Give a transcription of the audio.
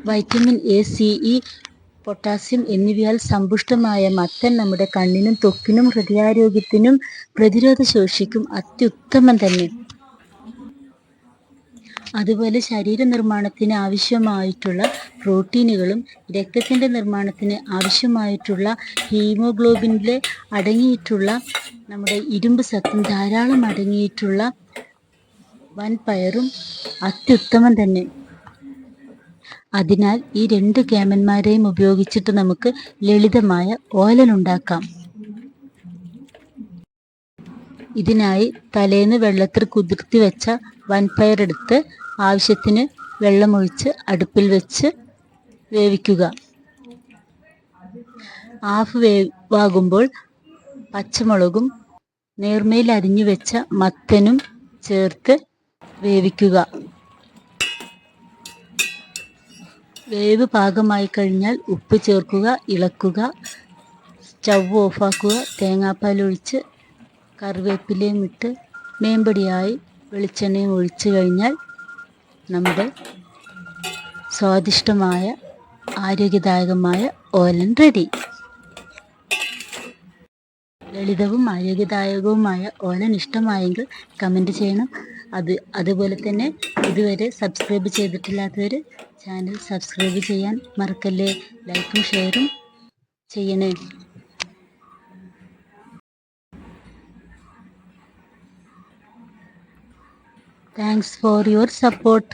Vitamin A, C, E, potassium എന്നിവയാൽ സമ്പുഷ്ടമായ മത്തൻ നമ്മുടെ കണ്ണിനും ത്വക്കിനും ഹൃദയാരോഗ്യത്തിനും പ്രതിരോധ ശേഷിക്കും അത്യുത്തമം തന്നെ. അതുപോലെ ശരീര നിർമ്മാണത്തിന് ആവശ്യമായിട്ടുള്ള പ്രോട്ടീനുകളും രക്തത്തിൻ്റെ നിർമ്മാണത്തിന് ആവശ്യമായിട്ടുള്ള ഹീമോഗ്ലോബിനിൽ അടങ്ങിയിട്ടുള്ള നമ്മുടെ ഇരുമ്പ് സത്തും ധാരാളം അടങ്ങിയിട്ടുള്ള വൻപയറും അത്യുത്തമം തന്നെ. അതിനാൽ ഈ 2 കേമന്മാരെയും ഉപയോഗിച്ചിട്ട് നമുക്ക് ലളിതമായ ഓലൻ ഉണ്ടാക്കാം. ഇതിനായി തലേന്ന് വെള്ളത്തിൽ കുതിർത്തി വെച്ച വൻപയറെടുത്ത് ആവശ്യത്തിന് വെള്ളമൊഴിച്ച് അടുപ്പിൽ വെച്ച് വേവിക്കുക. ഹാഫ് വേവാകുമ്പോൾ പച്ചമുളകും നേർമയിൽ അരിഞ്ഞു വെച്ച മത്തനും ചേർത്ത് വേവിക്കുക. വേവ് പാകമായി കഴിഞ്ഞാൽ ഉപ്പ് ചേർക്കുക, ഇളക്കുക, സ്റ്റൗ ഓഫാക്കുക. തേങ്ങാപ്പാൽ ഒഴിച്ച് കറിവേപ്പിലയും ഇട്ട് മേമ്പടിയായി വെളിച്ചെണ്ണയും ഒഴിച്ചു കഴിഞ്ഞാൽ നമ്മുടെ സ്വാദിഷ്ടമായ ആരോഗ്യദായകമായ ഓലൻ റെഡി. ലളിതവും ആരോഗ്യദായകവുമായ ഓലൻ ഇഷ്ടമായെങ്കിൽ കമൻറ്റ് ചെയ്യണം. അതുപോലെ തന്നെ ഇതുവരെ സബ്സ്ക്രൈബ് ചെയ്തിട്ടില്ലാത്തവർ ചാനൽ സബ്സ്ക്രൈബ് ചെയ്യാൻ മറക്കല്ലേ. ലൈക്കും ഷെയറും ചെയ്യണേ. Thanks for your support.